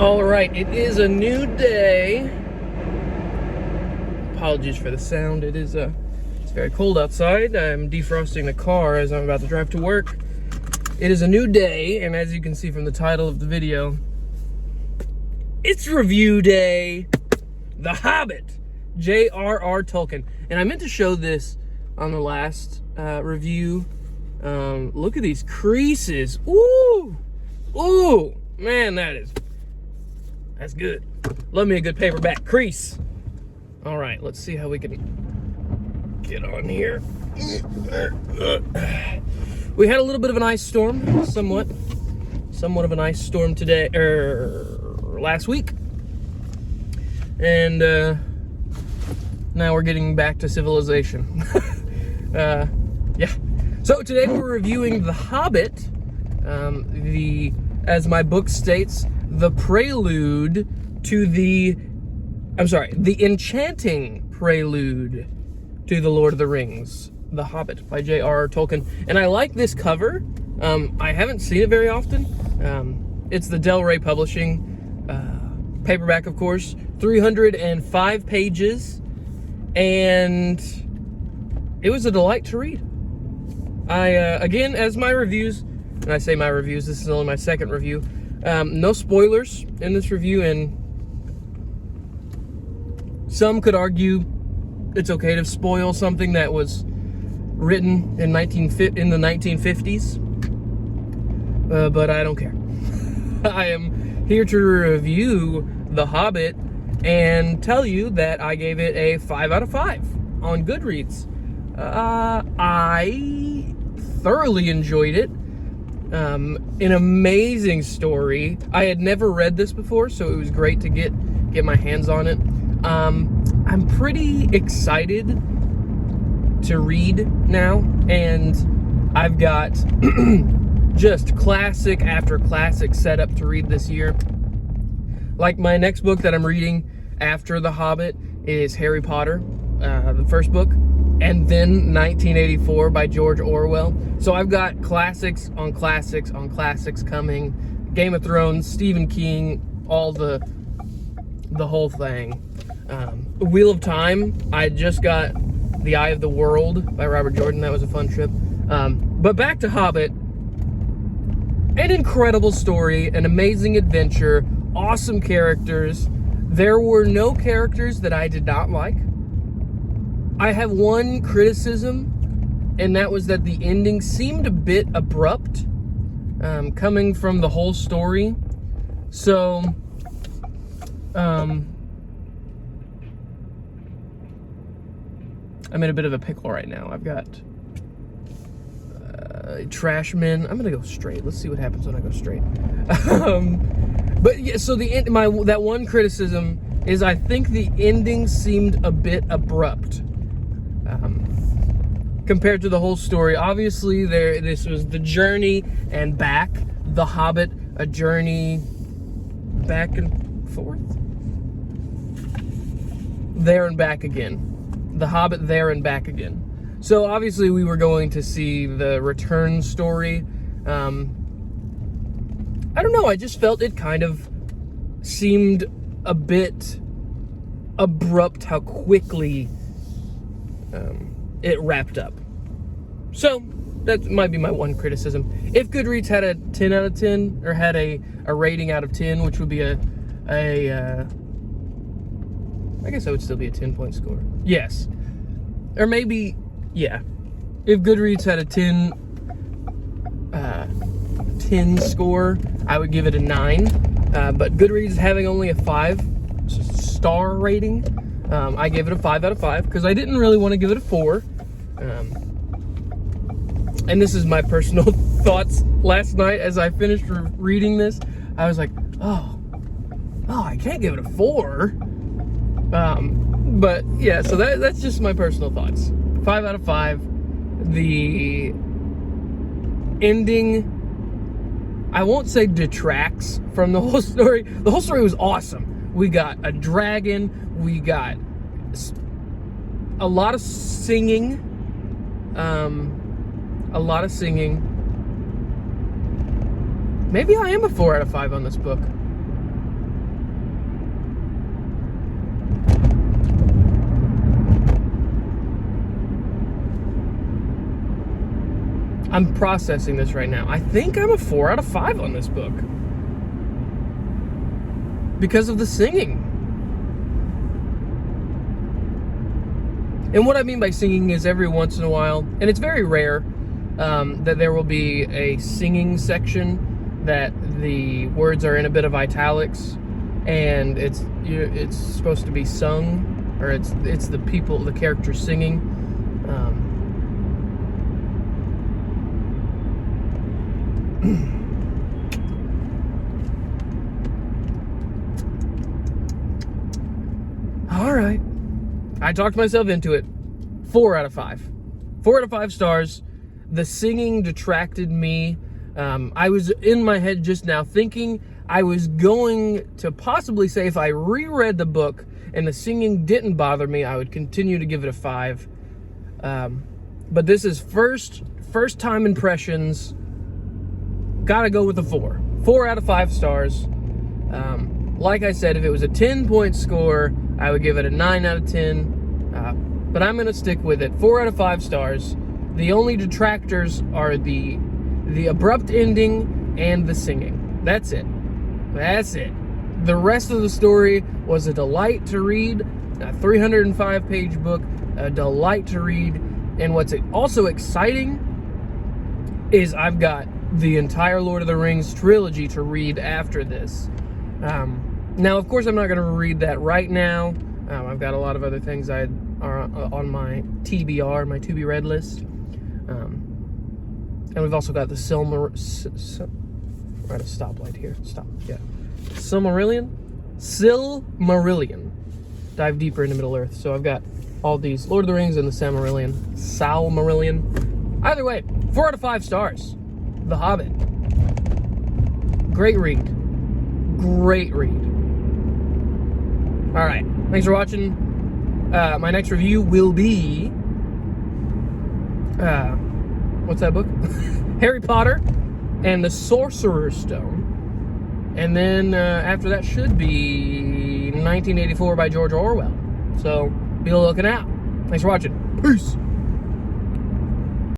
All right, it is a new day. Apologies for the sound. It's very cold outside. I'm defrosting the car as I'm about to drive to work. It is a new day, and as you can see from the title of the video, it's review day. The Hobbit, J.R.R. Tolkien. And I meant to show this on the last review. Look at these creases. Ooh, man, that's good. Love me a good paperback crease. All right, let's see how we can get on here. We had a little bit of an ice storm, somewhat of an ice storm today, last week. And now we're getting back to civilization. Yeah. So today we're reviewing The Hobbit, as my book states, the enchanting prelude to The Lord of the Rings, The Hobbit by J.R.R. Tolkien. And I like this cover. I haven't seen it very often. It's the Del Rey Publishing paperback, of course, 305 pages, and it was a delight to read. Again, as my reviews, and I say my reviews, this is only my second review, no spoilers in this review, and some could argue it's okay to spoil something that was written in the 1950s, but I don't care. I am here to review The Hobbit and tell you that I gave it a 5 out of 5 on Goodreads. I thoroughly enjoyed it. An amazing story. I had never read this before, so it was great to get my hands on it. I'm pretty excited to read now, and I've got just classic after classic set up to read this year. Like my next book that I'm reading after The Hobbit is Harry Potter, the first book, and then 1984 by George Orwell. So I've got classics on classics on classics coming. Game of Thrones, Stephen King, all the whole thing. Wheel of Time, I just got The Eye of the World by Robert Jordan. That was a fun trip. But back to Hobbit. An incredible story, an amazing adventure, awesome characters. There were no characters that I did not like. I have one criticism, and that was that the ending seemed a bit abrupt, coming from the whole story. So, I'm in a bit of a pickle right now. I've got Trashman. I'm gonna go straight. Let's see what happens when I go straight. But yeah, so that one criticism is I think the ending seemed a bit abrupt compared to the whole story. Obviously, this was the journey and back. The Hobbit, a journey back and forth, there and back again. The Hobbit, there and back again. So obviously we were going to see the return story. I don't know, I just felt it kind of seemed a bit abrupt how quickly it wrapped up. So that might be my one criticism. If Goodreads had a 10 out of 10, or had a rating out of 10, which would be I guess that would still be a 10-point score. Yes. Or maybe, yeah. If Goodreads had a 10 score, I would give it a 9. But Goodreads having only a 5-star rating, I gave it a 5 out of 5 because I didn't really want to give it a 4. And this is my personal thoughts. Last night as I finished reading this, I was like, oh, I can't give it a 4. But yeah, so that's just my personal thoughts. 5 out of 5. The ending, I won't say detracts from the whole story. The whole story was awesome. We got a dragon. We got a lot of singing. Maybe I am a 4 out of 5 on this book. I'm processing this right now. I think I'm a 4 out of 5 on this book. Because of the singing. And what I mean by singing is every once in a while, and it's very rare, that there will be a singing section that the words are in a bit of italics, and it's supposed to be sung, or it's the characters singing. All right. I talked myself into it. 4 out of 5. 4 out of 5 stars. The singing detracted me. I was in my head just now thinking I was going to possibly say if I reread the book and the singing didn't bother me, I would continue to give it a 5. But this is first time impressions. Gotta go with a 4. 4 out of 5 stars. Like I said, if it was a 10-point score, I would give it a 9 out of 10. But I'm gonna stick with it. 4 out of 5 stars. The only detractors are the abrupt ending and the singing. That's it. That's it. The rest of the story was a delight to read. A 305-page book, a delight to read. And what's also exciting is I've got the entire Lord of the Rings trilogy to read after this. Now, of course, I'm not going to read that right now. I've got a lot of other things are on my TBR, my to be read list. And we've also got the We're at a stoplight here. Stop. Yeah. Silmarillion. Dive deeper into Middle Earth. So I've got all these Lord of the Rings and the Silmarillion. Either way, 4 out of 5 stars. The Hobbit. Great read. Great read. All right. Thanks for watching. My next review will be what's that book? Harry Potter and the Sorcerer's Stone. And then after that should be 1984 by George Orwell. So be looking out. Thanks for watching. Peace.